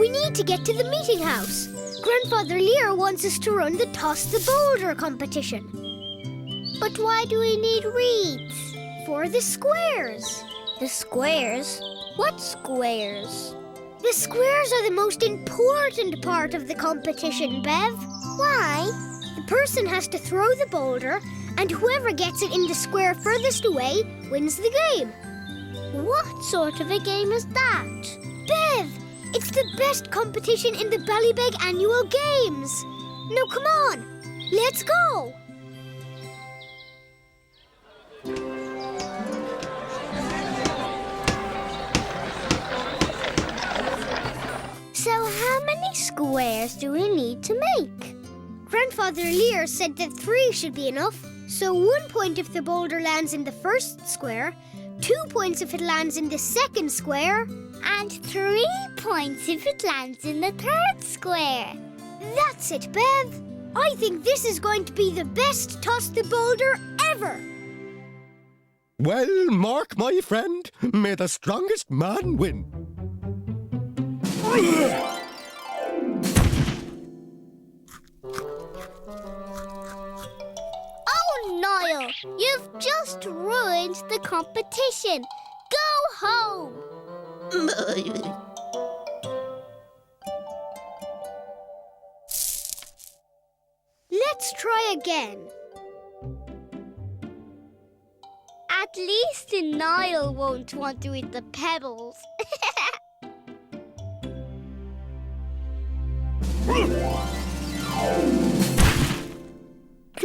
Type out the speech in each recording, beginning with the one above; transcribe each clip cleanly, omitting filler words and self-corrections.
We need to get to the meeting house. Grandfather Lear wants us to run the Toss the Boulder competition. But why do we need reeds? For the squares. The squares? What squares? The squares are the most important part of the competition, Bev. Why? The person has to throw the boulder, and whoever gets it in the square furthest away wins the game. What sort of a game is that? Bev, it's the best competition in the Ballybeg Annual Games. Now come on, let's go. So how many squares do we need to make? Grandfather Lear said that 3 should be enough. So 1 point if the boulder lands in the first square, 2 points if it lands in the second square, and 3 points if it lands in the third square. That's it, Bev. I think this is going to be the best Toss the Boulder ever. Well, Mark, my friend, may the strongest man win. Oh, Niall, you've just ruined the competition. Go home. Let's try again. At least Niall won't want to eat the pebbles.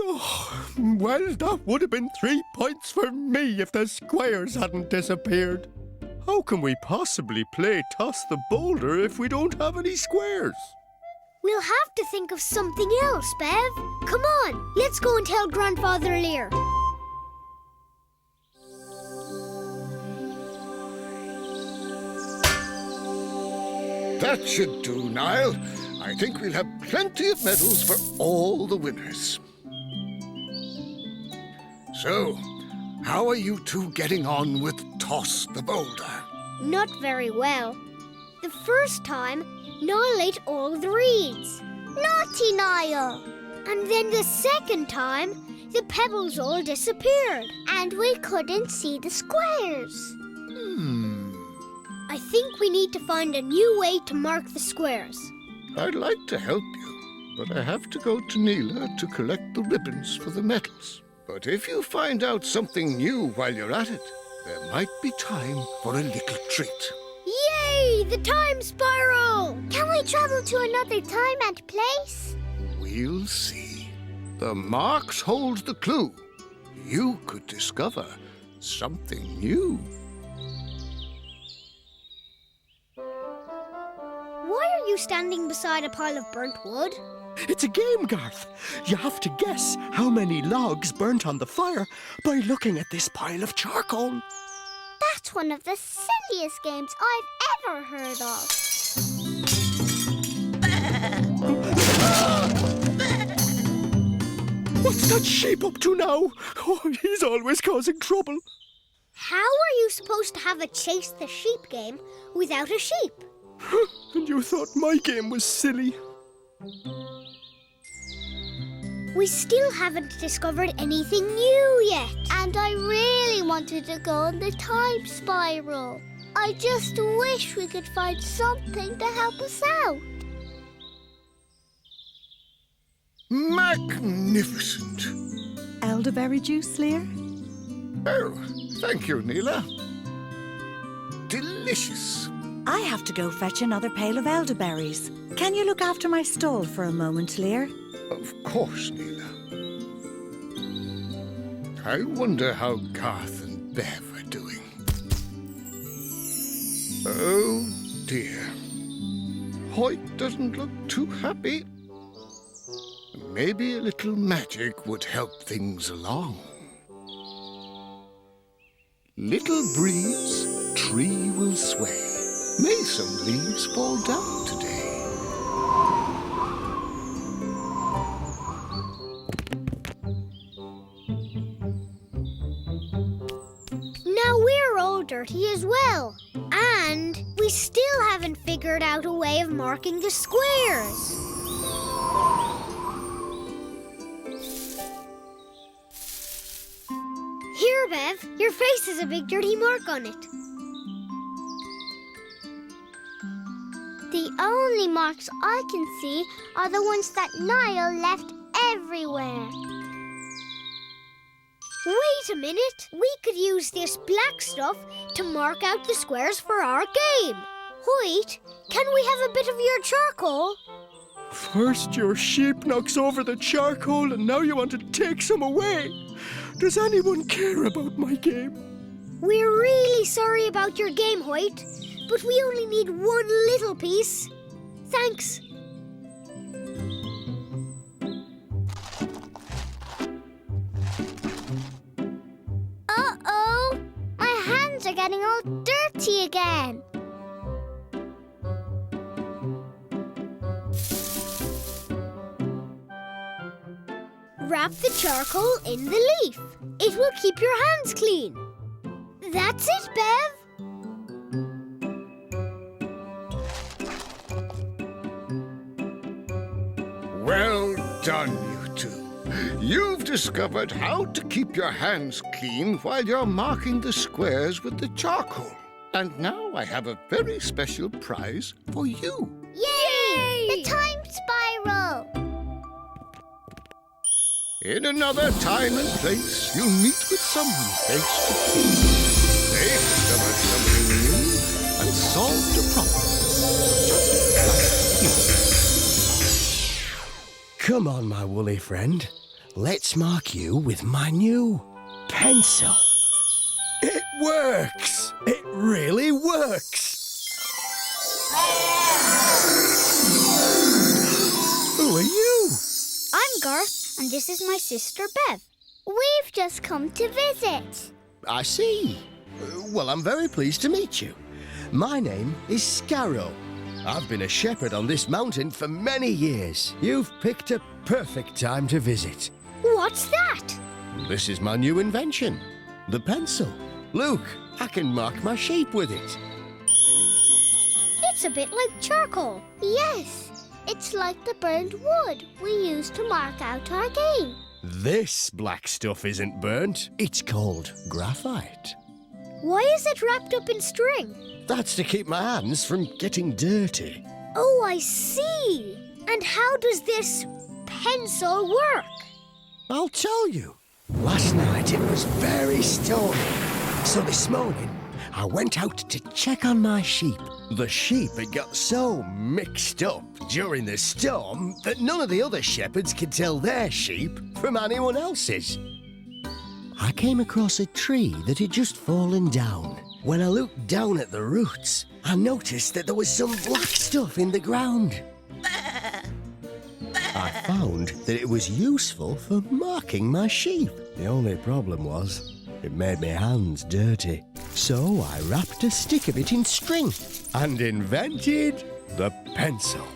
Oh, well, that would have been 3 points for me if the squares hadn't disappeared. How can we possibly play Toss the Boulder if we don't have any squares? We'll have to think of something else, Bev. Come on, let's go and tell Grandfather Lear. That should do, Niall. I think we'll have plenty of medals for all the winners. So, how are you two getting on with Toss the Boulder? Not very well. The first time, Niall ate all the reeds. Naughty Niall. And then the second time, the pebbles all disappeared. And we couldn't see the squares. I think we need to find a new way to mark the squares. I'd like to help you, but I have to go to Neela to collect the ribbons for the medals. But if you find out something new while you're at it, there might be time for a little treat. Yay! The time spiral! Can we travel to another time and place? We'll see. The marks hold the clue. You could discover something new. Why are you standing beside a pile of burnt wood? It's a game, Garth. You have to guess how many logs burnt on the fire by looking at this pile of charcoal. That's one of the silliest games I've ever heard of. What's that sheep up to now? Oh, he's always causing trouble. How are you supposed to have a chase the sheep game without a sheep? And you thought my game was silly. We still haven't discovered anything new yet. And I really wanted to go on the time spiral. I just wish we could find something to help us out. Magnificent. Elderberry juice, Lear? Oh, thank you, Neela. Delicious. I have to go fetch another pail of elderberries. Can you look after my stall for a moment, Lear? Of course, Neela. I wonder how Garth and Bev are doing. Oh, dear. Hoyt doesn't look too happy. Maybe a little magic would help things along. Little breeze, tree will sway. May some leaves fall down today. Now we're all all dirty as well. And we still haven't figured out a way of marking the squares. Here, Bev, your face has a big dirty mark on it. The only marks I can see are the ones that Niall left everywhere. Wait a minute. We could use this black stuff to mark out the squares for our game. Hoyt, can we have a bit of your charcoal? First your sheep knocks over the charcoal and now you want to take some away. Does anyone care about my game? We're really sorry about your game, Hoyt, but we only need one little piece. Thanks. Uh-oh! My hands are getting all dirty again. Wrap the charcoal in the leaf. It will keep your hands clean. That's it, Bev. Well done, you two. You've discovered how to keep your hands clean while you're marking the squares with the charcoal. And now I have a very special prize for you. Yay! The time spiral! In another time and place, you'll meet with someone face to face. They discovered something new and solved a problem. Just like you. Come on, my woolly friend. Let's mark you with my new pencil. It works! It really works! Who are you? I'm Garth, and this is my sister, Bev. We've just come to visit. I see. Well, I'm very pleased to meet you. My name is Scarrow. I've been a shepherd on this mountain for many years. You've picked a perfect time to visit. What's that? This is my new invention, the pencil. Look, I can mark my sheep with it. It's a bit like charcoal. Yes, it's like the burned wood we use to mark out our game. This black stuff isn't burnt. It's called graphite. Why is it wrapped up in string? That's to keep my hands from getting dirty. Oh, I see. And how does this pencil work? I'll tell you. Last night it was very stormy. So this morning, I went out to check on my sheep. The sheep had got so mixed up during the storm that none of the other shepherds could tell their sheep from anyone else's. I came across a tree that had just fallen down. When I looked down at the roots, I noticed that there was some black stuff in the ground. I found that it was useful for marking my sheep. The only problem was, it made my hands dirty. So I wrapped a stick of it in string and invented the pencil.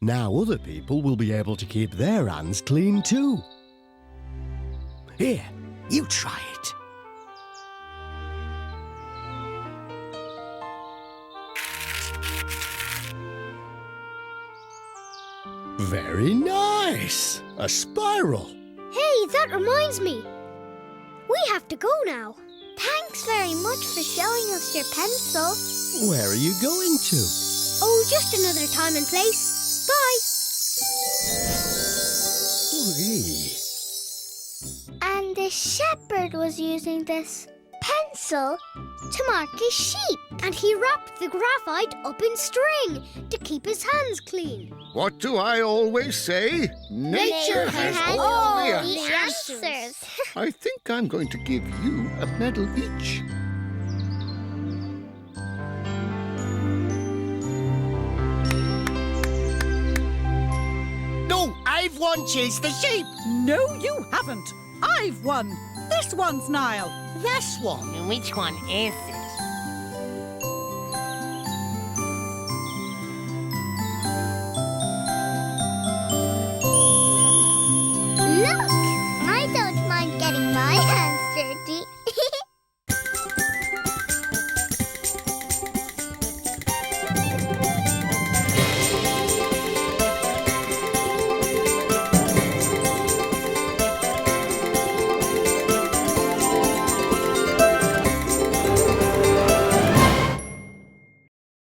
Now other people will be able to keep their hands clean too. Here, you try it. Very nice! A spiral. Hey, that reminds me. We have to go now. Thanks very much for showing us your pencil. Where are you going to? Oh, just another time and place. Bye. And the shepherd was using this pencil to mark his sheep. And he wrapped the graphite up in string to keep his hands clean. What do I always say? Nature has all the answers. I think I'm going to give you a medal each. No, I've won Chase the Sheep. No, you haven't. I've won. This one's Niall. This one. Which one is it?